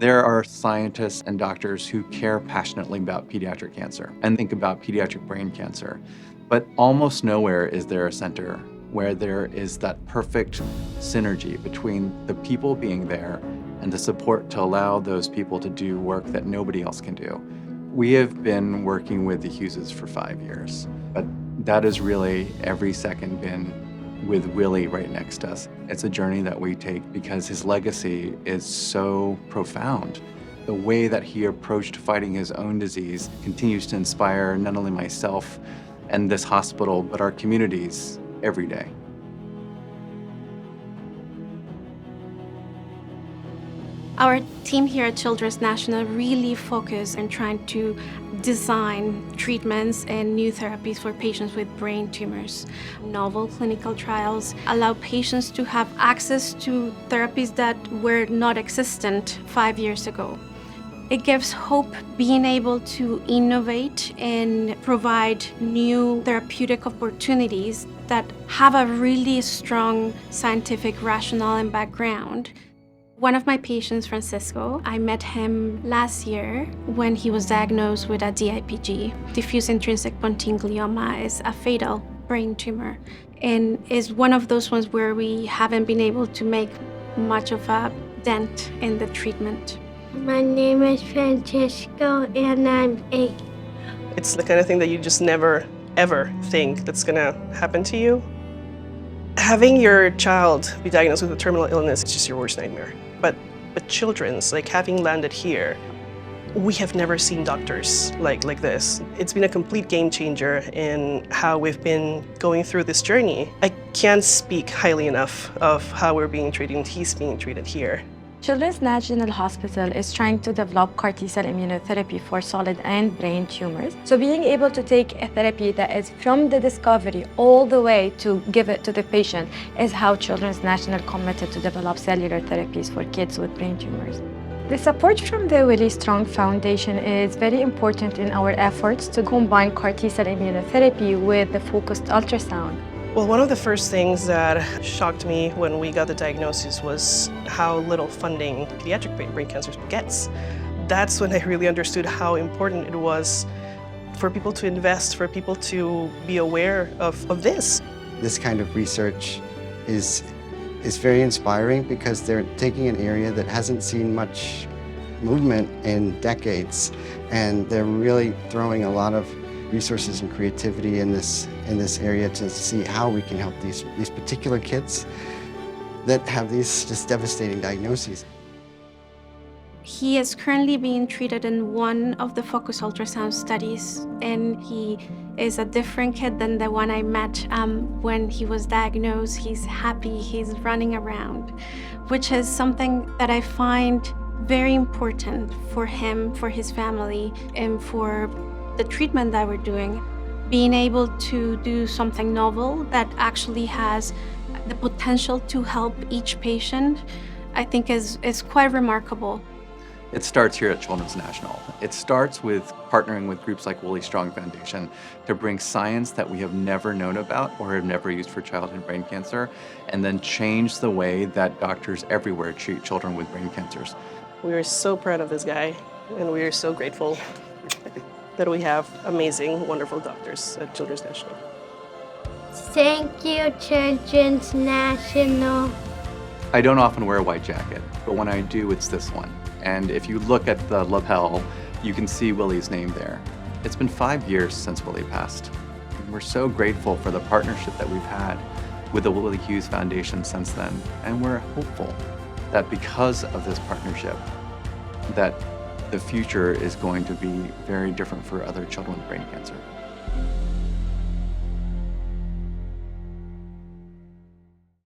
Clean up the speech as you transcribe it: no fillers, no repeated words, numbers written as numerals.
There are scientists and doctors who care passionately about pediatric cancer and think about pediatric brain cancer, but almost nowhere is there a center where there is that perfect synergy between the people being there and the support to allow those people to do work that nobody else can do. We have been working with the Hugheses for 5 years, but that has really every second been with Willie right next to us. It's a journey that we take because his legacy is so profound. The way that he approached fighting his own disease continues to inspire not only myself and this hospital, but our communities every day. Our team here at Children's National really focus on trying to design treatments and new therapies for patients with brain tumors. Novel clinical trials allow patients to have access to therapies that were not existent 5 years ago. It gives hope being able to innovate and provide new therapeutic opportunities that have a really strong scientific rationale and background. One of my patients, Francisco, I met him last year when he was diagnosed with a DIPG. Diffuse intrinsic pontine glioma is a fatal brain tumor and is one of those ones where we haven't been able to make much of a dent in the treatment. My name is Francisco and I'm 8. It's the kind of thing that you just never, ever think that's gonna happen to you. Having your child be diagnosed with a terminal illness is just your worst nightmare. But children's, like having landed here, we have never seen doctors like this. It's been a complete game changer in how we've been going through this journey. I can't speak highly enough of how we're being treated and he's being treated here. Children's National Hospital is trying to develop CAR T-cell immunotherapy for solid and brain tumors. So being able to take a therapy that is from the discovery all the way to give it to the patient is how Children's National committed to develop cellular therapies for kids with brain tumors. The support from the Willie Strong Foundation is very important in our efforts to combine CAR T-cell immunotherapy with the focused ultrasound. Well, one of the first things that shocked me when we got the diagnosis was how little funding pediatric brain cancer gets. That's when I really understood how important it was for people to invest, for people to be aware of this. This kind of research is very inspiring because they're taking an area that hasn't seen much movement in decades, and they're really throwing a lot of resources and creativity in this area to see how we can help these particular kids that have these just devastating diagnoses. He is currently being treated in one of the focused ultrasound studies, and he is a different kid than the one I met when he was diagnosed. He's happy, he's running around, which is something that I find very important for him, for his family, and for the treatment that we're doing. Being able to do something novel that actually has the potential to help each patient, I think is quite remarkable. It starts here at Children's National. It starts with partnering with groups like Willie Strong Foundation to bring science that we have never known about or have never used for childhood brain cancer, and then change the way that doctors everywhere treat children with brain cancers. We are so proud of this guy, and we are so grateful that we have amazing, wonderful doctors at Children's National. Thank you, Children's National. I don't often wear a white jacket, but when I do, it's this one. And if you look at the lapel, you can see Willie's name there. It's been 5 years since Willie passed. And we're so grateful for the partnership that we've had with the Willie Hughes Foundation since then. And we're hopeful that because of this partnership, that the future is going to be very different for other children with brain cancer.